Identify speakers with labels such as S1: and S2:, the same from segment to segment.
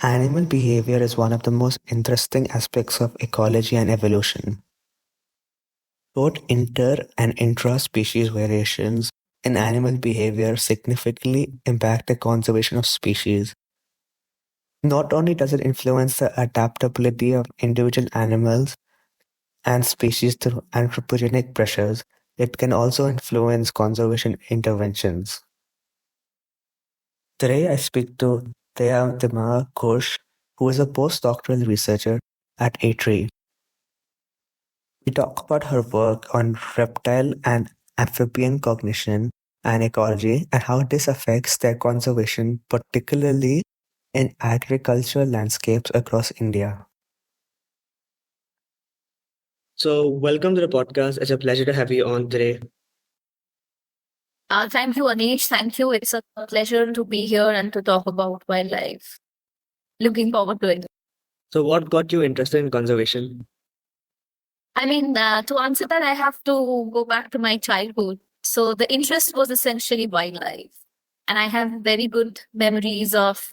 S1: Animal behavior is one of the most interesting aspects of ecology and evolution. Both inter and intra-species variations in animal behavior significantly impact the conservation of species. Not only does it influence the adaptability of individual animals and species through anthropogenic pressures, it can also influence conservation interventions. Today I speak to Deyatima Ghosh, who is a postdoctoral researcher at ATREE. We talk about her work on reptile and amphibian cognition and ecology and how this affects their conservation, particularly in agricultural landscapes across India. So, welcome to the podcast. It's a pleasure to have you on today.
S2: Thank you, Anish. Thank you. It's a pleasure to be here and to talk about wildlife. Looking forward to it.
S1: So, what got you interested in conservation?
S2: To answer that, I have to go back to my childhood. So the interest was essentially wildlife. And I have very good memories of,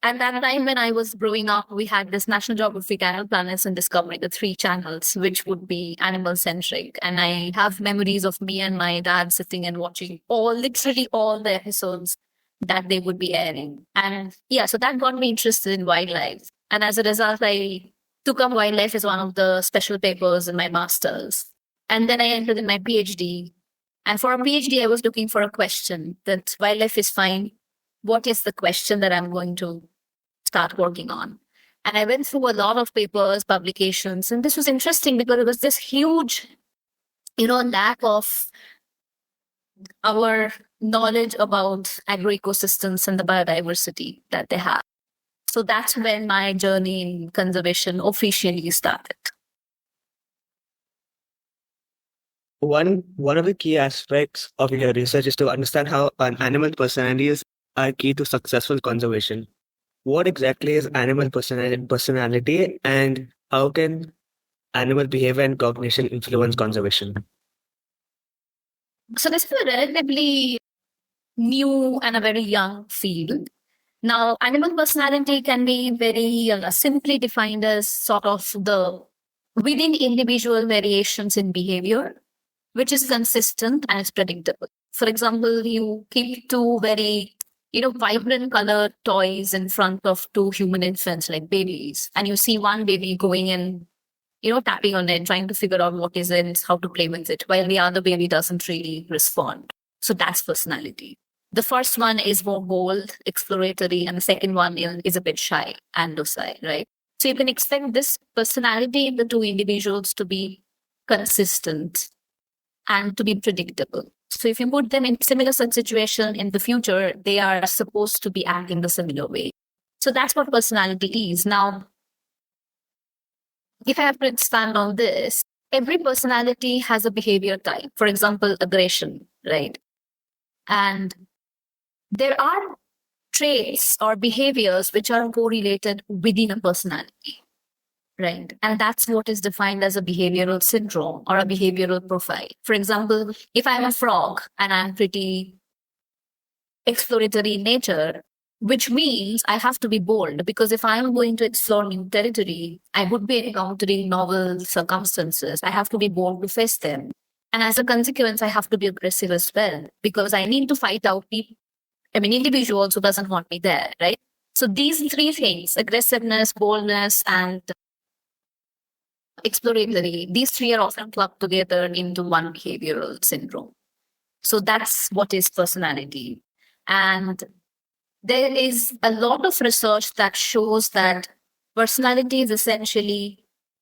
S2: at that time when I was growing up, we had this National Geographic Animal Planets and Discovery, the three channels, which would be animal centric. And I have memories of me and my dad sitting and watching literally all the episodes that they would be airing. And yeah, so that got me interested in wildlife. And as a result, I took up wildlife as one of the special papers in my master's. And then I entered in my PhD. And for a PhD, I was looking for a question that wildlife is fine. What is the question that I'm going to start working on? And I went through a lot of papers, publications, and this was interesting because it was this huge, lack of our knowledge about agroecosystems and the biodiversity that they have. So that's when my journey in conservation officially started.
S1: One of the key aspects of your research is to understand how an animal personalities are key to successful conservation. What exactly is animal personality and how can animal behavior and cognition influence conservation?
S2: So this is a relatively new and a very young field. Now, animal personality can be very simply defined as sort of the within individual variations in behavior, which is consistent and is predictable. For example, you keep two very, vibrant colored toys in front of two human infants like babies, and you see one baby going and, tapping on it, trying to figure out what is it, how to play with it, while the other baby doesn't really respond. So that's personality. The first one is more bold, exploratory, and the second one is a bit shy and docile, right? So you can expect this personality in the two individuals to be consistent and to be predictable. So if you put them in similar situation in the future, they are supposed to be acting the similar way. So that's what personality is. Now, if I have to expand on this, every personality has a behavior type. For example, aggression, right? And there are traits or behaviors which are correlated within a personality, right? And that's what is defined as a behavioral syndrome or a behavioral profile. For example, if I'm a frog and I'm pretty exploratory in nature, which means I have to be bold because if I'm going to explore new territory, I would be encountering novel circumstances. I have to be bold to face them. And as a consequence, I have to be aggressive as well because I need to fight out individuals who doesn't want me there, right? So these three things, aggressiveness, boldness, and exploratory, these three are often clubbed together into one behavioral syndrome. So that's what is personality. And there is a lot of research that shows that personality is essentially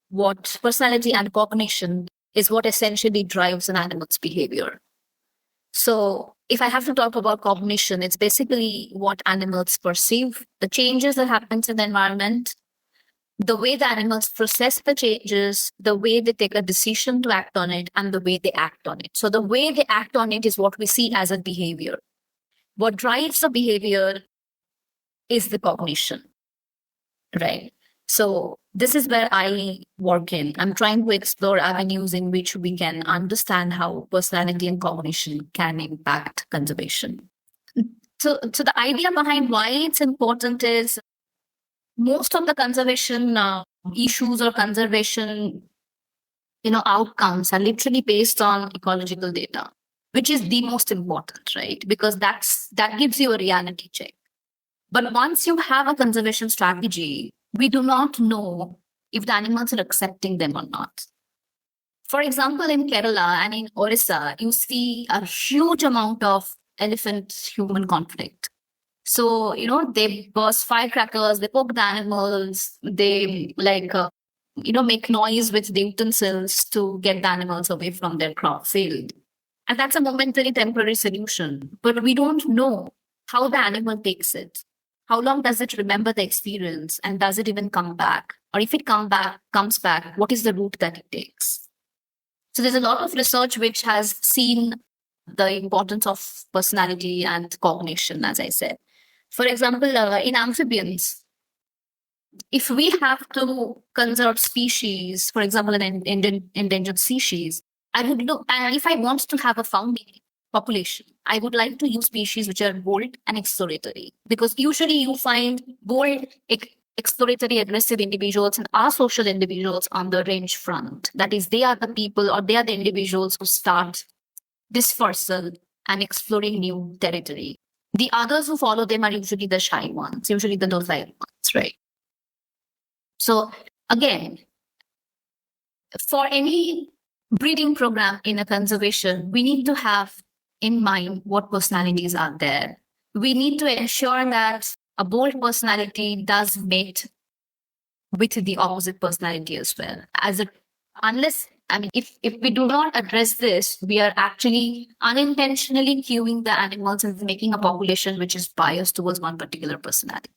S2: what personality and cognition is what essentially drives an animal's behavior. So if I have to talk about cognition, it's basically what animals perceive, the changes that happen in the environment, the way the animals process the changes, the way they take a decision to act on it, and the way they act on it. So the way they act on it is what we see as a behavior. What drives the behavior is the cognition, right? So this is where I work in. I'm trying to explore avenues in which we can understand how personality and cognition can impact conservation. So the idea behind why it's important is most of the conservation issues or conservation outcomes are literally based on ecological data, which is the most important, right? Because that gives you a reality check. But once you have a conservation strategy, we do not know if the animals are accepting them or not. For example, in Kerala and in Orissa, you see a huge amount of elephant human conflict. So, they burst firecrackers, they poke the animals, they make noise with the utensils to get the animals away from their crop field. And that's a momentary temporary solution. But we don't know how the animal takes it. How long does it remember the experience? And does it even come back? Or if it comes back, what is the route that it takes? So there's a lot of research which has seen the importance of personality and cognition, as I said. For example, in amphibians, if we have to conserve species, for example, an endangered species, I would look, and if I want to have a founding population, I would like to use species which are bold and exploratory, because usually you find bold, exploratory, aggressive individuals and asocial individuals on the range front. That is, they are the people or they are the individuals who start dispersal and exploring new territory. The others who follow them are usually the shy ones, usually the docile ones, right? So again, for any breeding program in a conservation, we need to have in mind what personalities are there. We need to ensure that a bold personality does mate with the opposite personality as well. If we do not address this, we are actually unintentionally cueing the animals and making a population which is biased towards one particular personality.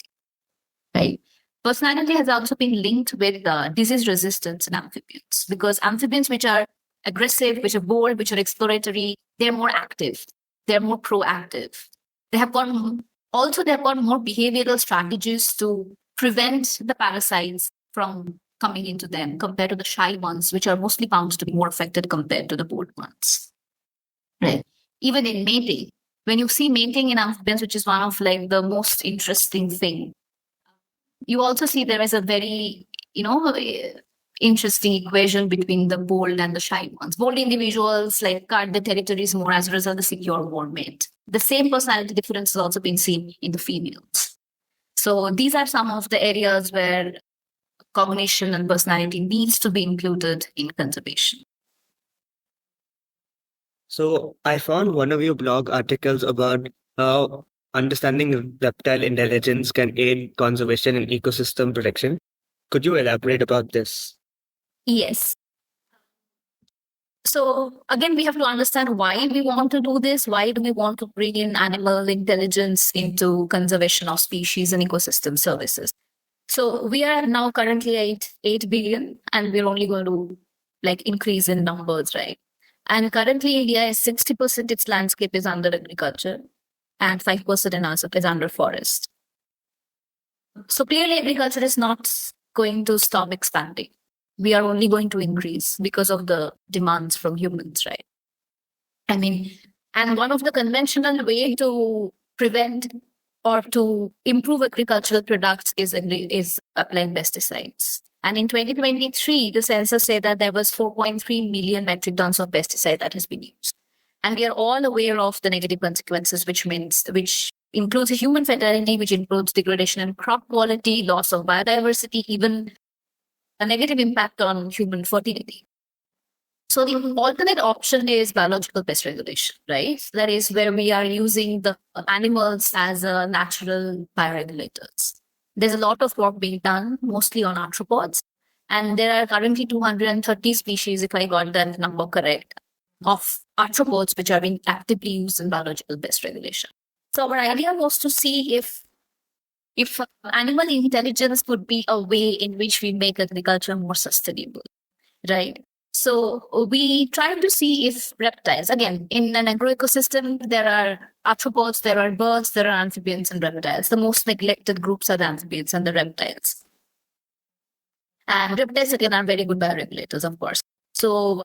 S2: Right? Personality has also been linked with disease resistance in amphibians, because amphibians which are aggressive, which are bold, which are exploratory, they're more active, they're more proactive. They have got more behavioral strategies to prevent the parasites from coming into them compared to the shy ones, which are mostly found to be more affected compared to the bold ones. Right. Even in mating, when you see mating in amphibians, which is one of the most interesting thing, you also see there is a very, interesting equation between the bold and the shy ones. Bold individuals guard the territories more, as a result they secure more mate. The same personality difference has also been seen in the females. So these are some of the areas where cognition and personality needs to be included in conservation.
S1: So I found one of your blog articles about how understanding reptile intelligence can aid conservation and ecosystem protection. Could you elaborate about this?
S2: Yes. So again, we have to understand why we want to do this. Why do we want to bring in animal intelligence into conservation of species and ecosystem services? So we are now currently at 8 billion, and we're only going to increase in numbers, right? And currently India is 60% its landscape is under agriculture and 5% is under forest. So clearly agriculture is not going to stop expanding. We are only going to increase because of the demands from humans, right? And one of the conventional way to prevent or to improve agricultural products is applying pesticides. And in 2023, the census said that there was 4.3 million metric tons of pesticide that has been used. And we are all aware of the negative consequences, which includes human fatality, which includes degradation in crop quality, loss of biodiversity, even a negative impact on human fertility. So the alternate option is biological pest regulation, right? That is where we are using the animals as natural bioregulators. There's a lot of work being done, mostly on arthropods. And there are currently 230 species, if I got that number correct, of arthropods which are being actively used in biological pest regulation. So our idea was to see if animal intelligence could be a way in which we make agriculture more sustainable, right? So we tried to see if reptiles, again, in an agroecosystem, there are arthropods, there are birds, there are amphibians and reptiles. The most neglected groups are the amphibians and the reptiles. And reptiles, again, are very good bioregulators, of course. So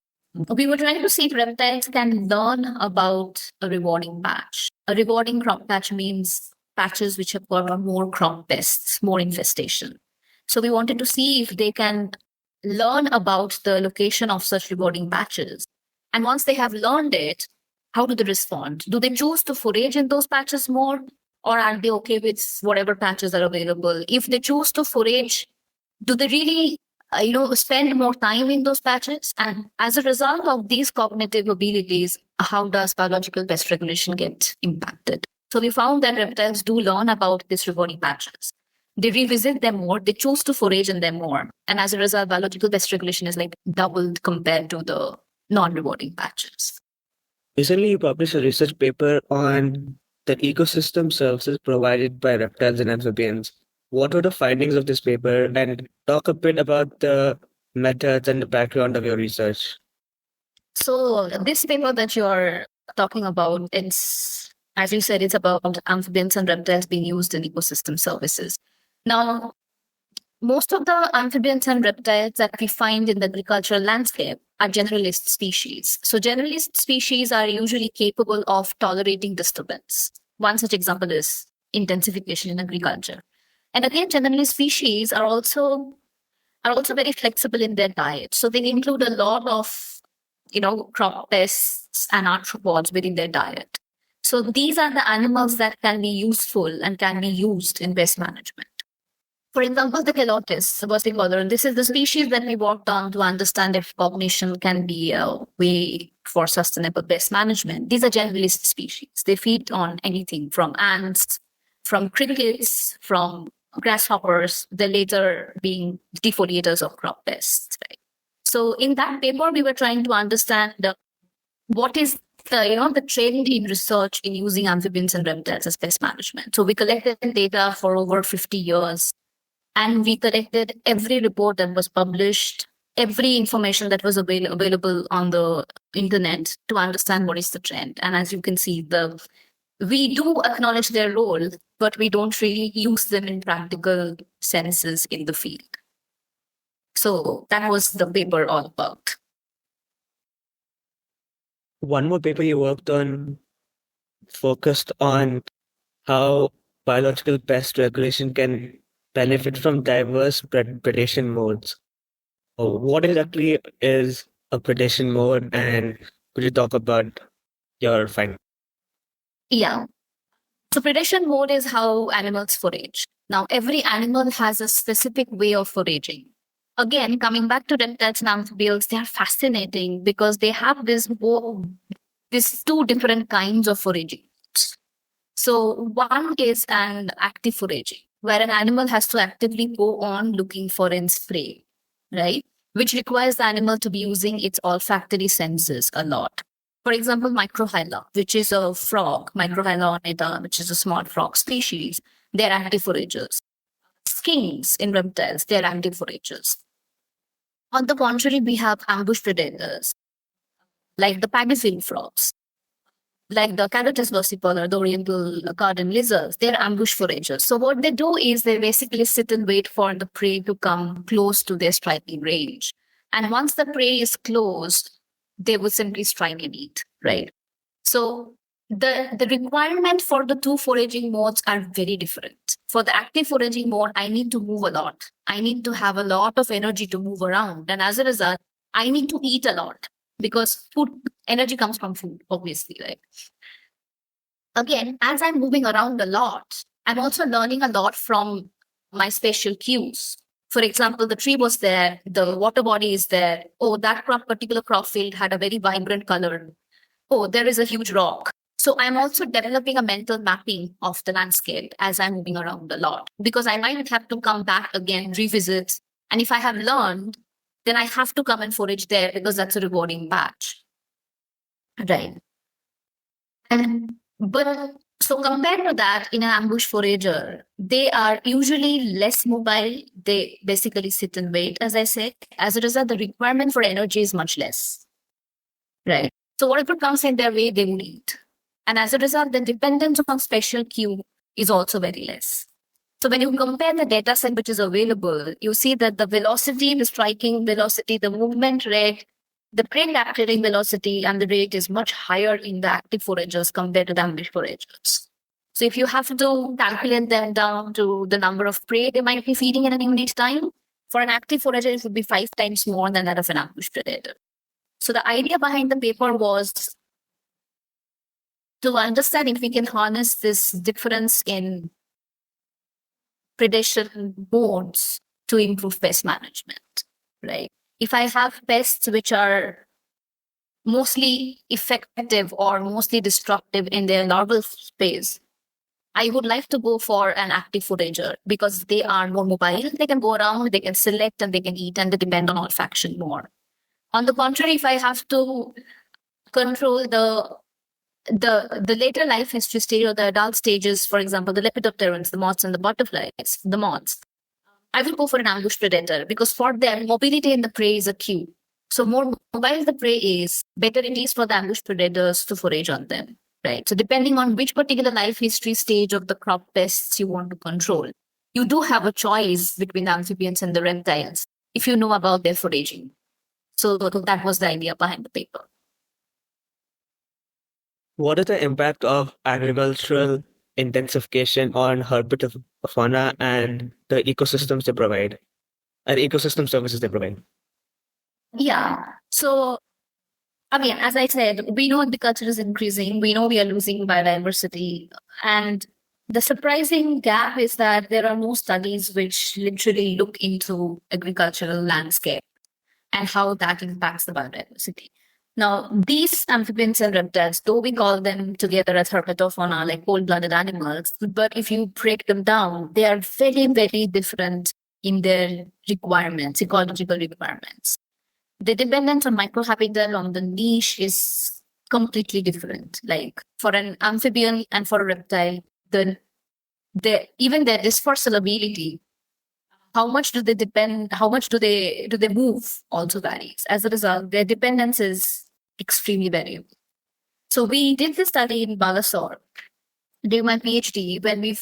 S2: we were trying to see if reptiles can learn about a rewarding patch. A rewarding crop patch means patches which have got more crop pests, more infestation. So we wanted to see if they can learn about the location of such rewarding patches. And once they have learned it, how do they respond? Do they choose to forage in those patches more? Or are they okay with whatever patches are available? If they choose to forage, do they really spend more time in those patches? And as a result of these cognitive abilities, how does biological pest regulation get impacted? So we found that reptiles do learn about these rewarding patches. They revisit them more, they choose to forage in them more. And as a result, biological pest regulation is like doubled compared to the non-rewarding patches.
S1: Recently, you published a research paper on the ecosystem services provided by reptiles and amphibians. What were the findings of this paper? And talk a bit about the methods and the background of your research.
S2: So this paper that you're talking about, it's, as you said, it's about amphibians and reptiles being used in ecosystem services. Now, most of the amphibians and reptiles that we find in the agricultural landscape are generalist species. So generalist species are usually capable of tolerating disturbance. One such example is intensification in agriculture. And again, generalist species are also very flexible in their diet. So they include a lot of, crop pests and arthropods within their diet. So these are the animals that can be useful and can be used in pest management. For example, the Calotis, this is the species that we worked on to understand if cognition can be a way for sustainable pest management. These are generalist species. They feed on anything from ants, from crickets, from grasshoppers, the later being defoliators of crop pests. Right? So in that paper, we were trying to understand what is the trend in research in using amphibians and reptiles as pest management. So we collected data for over 50 years. And we collected every report that was published, every information that was available on the internet to understand what is the trend. And as you can see, we do acknowledge their role, but we don't really use them in practical senses in the field. So that was the paper all about.
S1: One more paper you worked on focused on how biological pest regulation can benefit from diverse predation modes. What exactly is a predation mode, and could you talk about your findings?
S2: Yeah. So predation mode is how animals forage. Now, every animal has a specific way of foraging. Again, coming back to reptiles and amphibians, they are fascinating because they have these two different kinds of foraging. So one is an active foraging, where an animal has to actively go on looking for its prey, right? Which requires the animal to be using its olfactory senses a lot. For example, microhyla, which is a frog, microhyla ornata, which is a small frog species, they're active foragers. Skinks in reptiles, they're active foragers. On the contrary, we have ambush predators, like the pagasil frogs, like the Calotis versicolor, the oriental garden lizards, they're ambush foragers. So what they do is they basically sit and wait for the prey to come close to their striking range. And once the prey is close, they will simply strike and eat, right? So the requirement for the two foraging modes are very different. For the active foraging mode, I need to move a lot. I need to have a lot of energy to move around. And as a result, I need to eat a lot because energy comes from food, obviously, right? Again, as I'm moving around a lot, I'm also learning a lot from my spatial cues. For example, the tree was there, the water body is there. Oh, that particular crop field had a very vibrant color. Oh, there is a huge rock. So I'm also developing a mental mapping of the landscape as I'm moving around a lot, because I might have to come back again, revisit. And if I have learned, then I have to come and forage there because that's a rewarding batch. Right. But so compared to that, in an ambush forager, they are usually less mobile. They basically sit and wait, as I said. As a result, the requirement for energy is much less. Right. So whatever comes in their way, they will eat. And as a result, the dependence on spatial cue is also very less. So when you compare the data set which is available, you see that the velocity, the striking velocity, the movement rate, the prey capturing velocity and the rate is much higher in the active foragers compared to the ambush foragers. So if you have to calculate them down to the number of prey they might be feeding in a unit time, for an active forager, it would be 5 times more than that of an ambush predator. So the idea behind the paper was to understand if we can harness this difference in predation modes to improve pest management, right? If I have pests which are mostly effective or mostly destructive in their larval space, I would like to go for an active forager because they are more mobile. They can go around, they can select, and they can eat, and they depend on olfaction more. On the contrary, if I have to control the later life history stage or the adult stages, for example, the lepidopterans, the moths and the butterflies, the moths, I will go for an ambush predator because for them, mobility in the prey is a cue. So more mobile the prey is, better it is for the ambush predators to forage on them, right? So depending on which particular life history stage of the crop pests you want to control, you do have a choice between the amphibians and the reptiles if you know about their foraging. So that was the idea behind the paper.
S1: What is the impact of agricultural intensification on herpetofauna and the ecosystems they provide, and ecosystem services they provide?
S2: Yeah. So, again, as I said, we know agriculture is increasing. We know we are losing biodiversity. And the surprising gap is that there are no studies which literally look into agricultural landscape and how that impacts the biodiversity. Now, these amphibians and reptiles, though we call them together as herpetofauna, like cold-blooded animals, but if you break them down, they are very, very different in their requirements, ecological requirements. The dependence on microhabitat on the niche is completely different. Like for an amphibian and for a reptile, even their dispersal ability, how much do they depend, how much do they move also varies. As a result, their dependence is extremely variable. So we did this study in Balasore during my PhD when we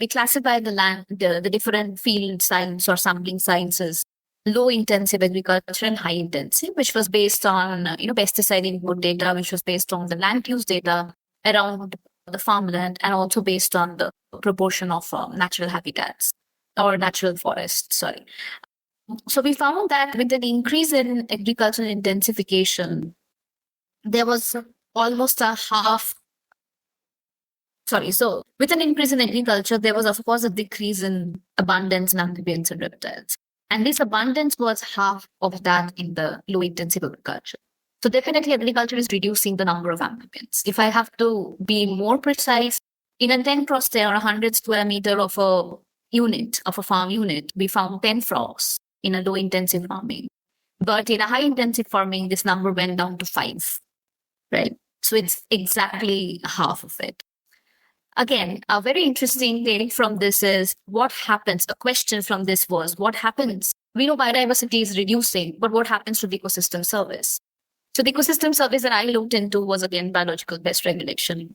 S2: classified the different field science or sampling sciences, low intensive agriculture and high intensive, which was based on pesticide input data, which was based on the land use data around the farmland, and also based on the proportion of natural habitats or natural forests. Sorry. So we found that with an increase in agricultural intensification, there was almost a half. So with an increase in agriculture, there was of course a decrease in abundance in amphibians and reptiles. And this abundance was half of that in the low intensive agriculture. So definitely agriculture is reducing the number of amphibians. If I have to be more precise, in a 10 cross 10 or 100 square meter of a unit, of a farm unit, we found 10 frogs in a low intensive farming. But in a high intensive farming, this number went down to 5, right? So it's exactly half of it. Again, a very interesting thing from this is what happens. A question from this was what happens? We know biodiversity is reducing, but what happens to the ecosystem service? So the ecosystem service that I looked into was again biological pest regulation.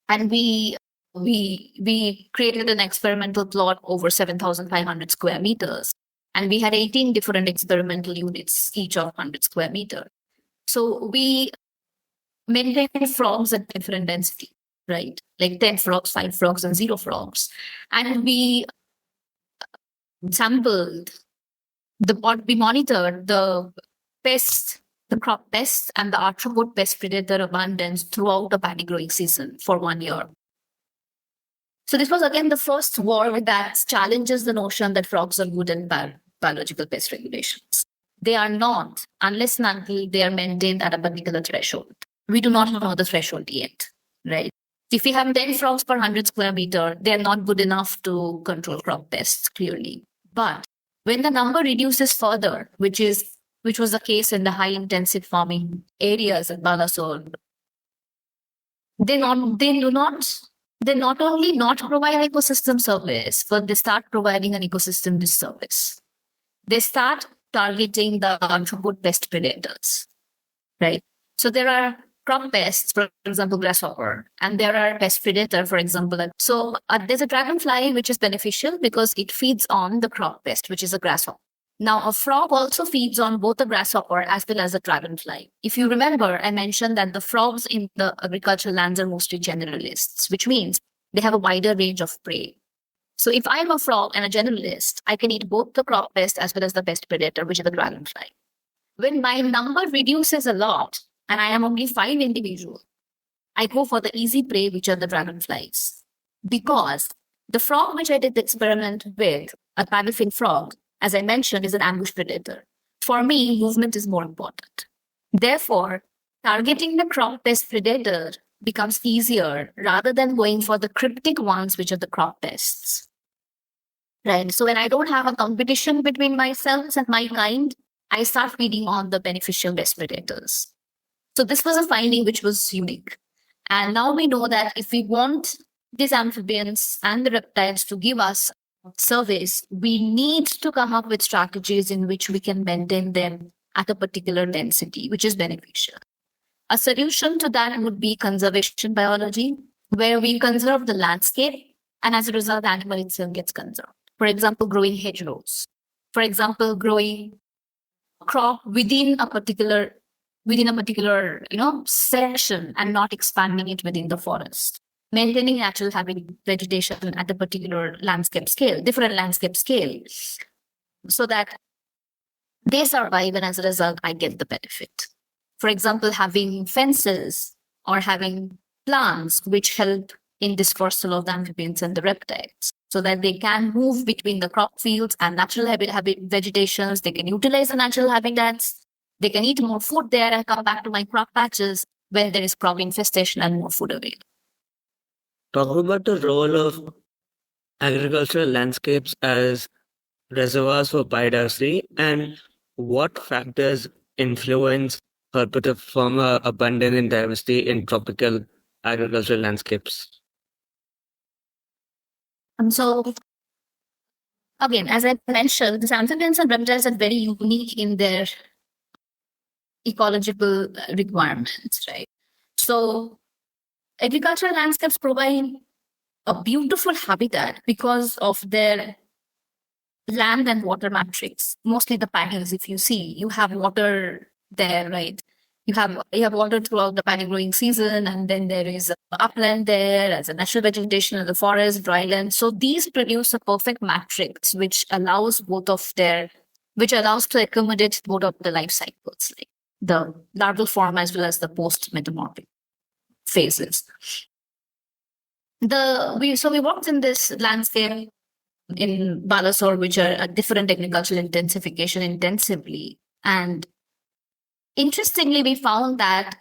S2: And we created an experimental plot over 7,500 square meters. And we had 18 different experimental units, each of 100 square meter. So we maintained frogs at different density, right? Like 10 frogs, 5 frogs, and 0 frogs. And we sampled we monitored the pests, the crop pests, and the arthropod pest predator abundance throughout the paddy growing season for 1 year. So this was again the first work that challenges the notion that frogs are good in biological pest regulations. They are not, unless and until they are maintained at a particular threshold. We do not know the threshold yet, right? If we have 10 frogs per 100 square meter, they're not good enough to control crop pests, clearly. But when the number reduces further, which was the case in the high intensive farming areas at Balasore, they not only not provide ecosystem service, but they start providing an ecosystem disservice. They start targeting the arthropod pest predators, right? So there are crop pests, for example, grasshopper, and there are pest predator, for example. So there's a dragonfly, which is beneficial because it feeds on the crop pest, which is a grasshopper. Now, a frog also feeds on both the grasshopper as well as the dragonfly. If you remember, I mentioned that the frogs in the agricultural lands are mostly generalists, which means they have a wider range of prey. So if I'm a frog and a generalist, I can eat both the crop pest as well as the pest predator, which is the dragonfly. When my number reduces a lot and I am only 5 individuals, I go for the easy prey, which are the dragonflies. Because the frog which I did the experiment with, a paddle-fin frog, as I mentioned, is an ambush predator. For me, movement is more important. Therefore, targeting the crop pest predator becomes easier rather than going for the cryptic ones, which are the crop pests. Right. So when I don't have a competition between myself and my kind, I start feeding on the beneficial pest predators. So this was a finding which was unique. And now we know that if we want these amphibians and the reptiles to give us service, we need to come up with strategies in which we can maintain them at a particular density, which is beneficial. A solution to that would be conservation biology, where we conserve the landscape, and as a result, the animal itself gets conserved. For example, growing hedgerows. For example, growing crop within a particular section and not expanding it within the forest. Maintaining natural vegetation at a particular landscape scale, different landscape scale, so that they survive, and as a result, I get the benefit. For example, having fences or having plants which help in dispersal of the amphibians and the reptiles, so that they can move between the crop fields and natural vegetations. They can utilize the natural habitats. They can eat more food there and come back to my crop patches where there is crop infestation and more food available.
S1: Talk about the role of agricultural landscapes as reservoirs for biodiversity and what factors influence herpetophobia former abundance in diversity in tropical agricultural landscapes.
S2: So, again, as I mentioned, the amphibians and reptiles are very unique in their ecological requirements, right? So, agricultural landscapes provide a beautiful habitat because of their land and water matrix. Mostly the paddies, if you see, you have water there, right? You have water throughout the paddy growing season, and then there is upland there as a natural vegetation in the forest, dryland. So these produce a perfect matrix which allows to accommodate both of the life cycles, like the larval form as well as the post metamorphic phases. We worked in this landscape in Balasore, which are a different agricultural intensification intensively. And interestingly, we found that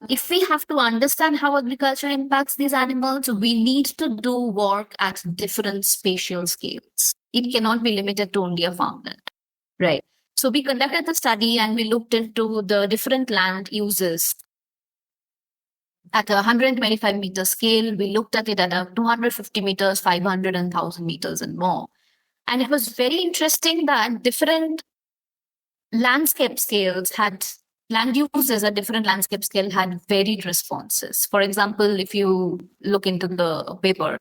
S2: if we have to understand how agriculture impacts these animals, we need to do work at different spatial scales. It cannot be limited to only a farmland, right? So we conducted the study and we looked into the different land uses at a 125 meter scale. We looked at it at a 250 meters, 500 and 1000 meters and more. And it was very interesting that different landscape scales had land uses at different landscape scale had varied responses. For example, if you look into the paper,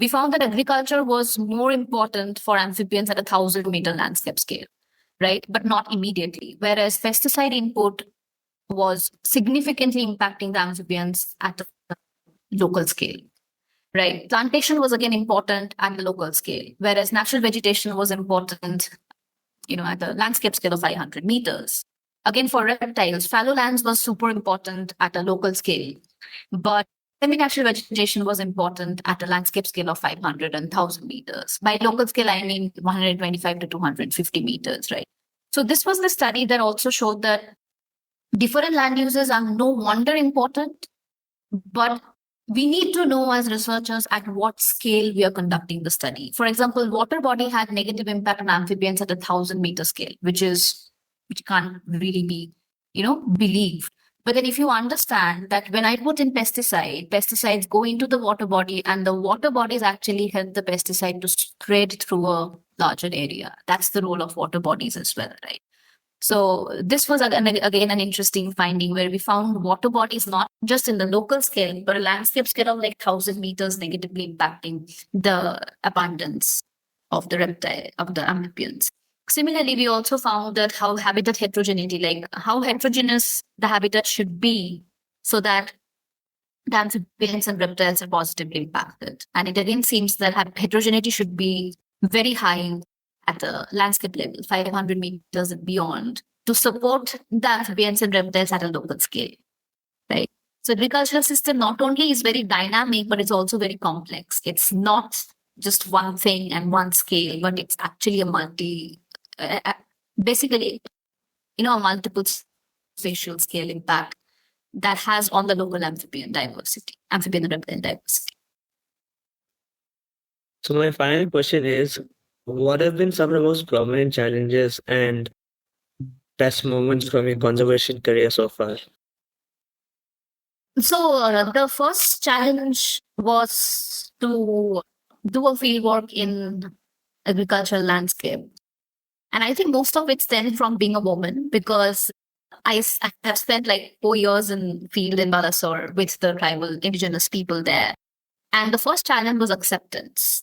S2: we found that agriculture was more important for amphibians at a 1000 meter landscape scale, right? But not immediately. Whereas pesticide input was significantly impacting the amphibians at the local scale, right? Plantation was again important at the local scale, whereas natural vegetation was important, at the landscape scale of 500 meters. Again, for reptiles, fallow lands was super important at a local scale, but semi-natural vegetation was important at a landscape scale of 500 and 1000 meters. By local scale, I mean 125 to 250 meters, right? So this was the study that also showed that different land uses are no wonder important, but we need to know as researchers at what scale we are conducting the study. For example, water body had negative impact on amphibians at a 1000 meter scale, which can't really be, believed. But then if you understand that when I put in pesticides go into the water body and the water bodies actually help the pesticide to spread through a larger area. That's the role of water bodies as well, right? So this was again an interesting finding where we found water bodies not just in the local scale, but a landscape scale of like 1000 meters negatively impacting the abundance of the amphibians. Similarly, we also found that how habitat heterogeneity, like how heterogeneous the habitat should be so that the amphibians and reptiles are positively impacted. And it again seems that heterogeneity should be very high at the landscape level, 500 meters and beyond, to support the amphibians and reptiles at a local scale, right? So agricultural system not only is very dynamic, but it's also very complex. It's not just one thing and one scale, but it's actually a basically, a multiple spatial scale impact that has on the local amphibian and reptile diversity.
S1: So my final question is, what have been some of the most prominent challenges and best moments from your conservation career so far?
S2: So the first challenge was to do a field work in agricultural landscape. And I think most of it stemmed from being a woman because I have spent like 4 years in field in Balasore with the tribal indigenous people there. And the first challenge was acceptance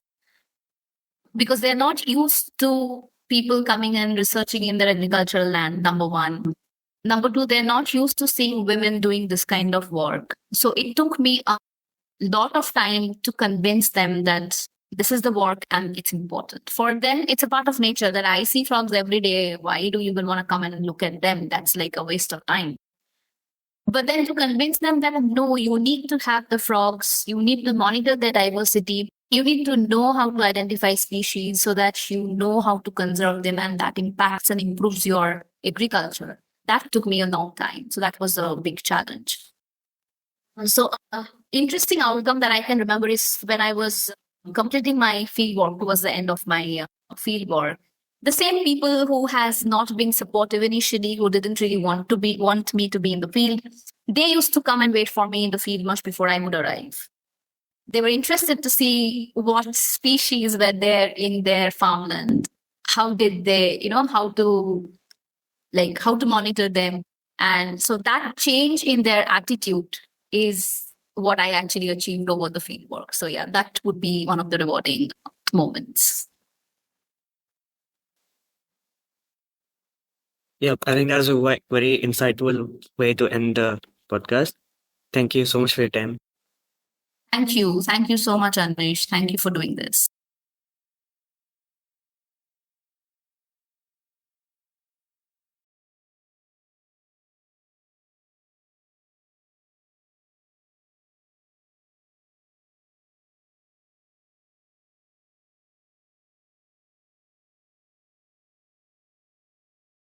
S2: because they're not used to people coming and researching in their agricultural land, number one. Number two, they're not used to seeing women doing this kind of work. So it took me a lot of time to convince them that this is the work and it's important. For them, it's a part of nature that I see frogs every day. Why do you even want to come and look at them? That's like a waste of time. But then to convince them that no, you need to have the frogs, you need to monitor their diversity, you need to know how to identify species so that you know how to conserve them and that impacts and improves your agriculture. That took me a long time. So that was a big challenge. So, interesting outcome that I can remember is when I was completing my field work towards the end of my field work. The same people who has not been supportive initially, who didn't really want me to be in the field, they used to come and wait for me in the field much before I would arrive. They were interested to see what species were there in their farmland. How did they, how to monitor them. And so that change in their attitude is what I actually achieved over the field work. So yeah, that would be one of the rewarding moments.
S1: Yeah, I think that's a very insightful way to end the podcast. Thank you so much for your time.
S2: Thank you. Thank you so much, Anish. Thank you for doing this.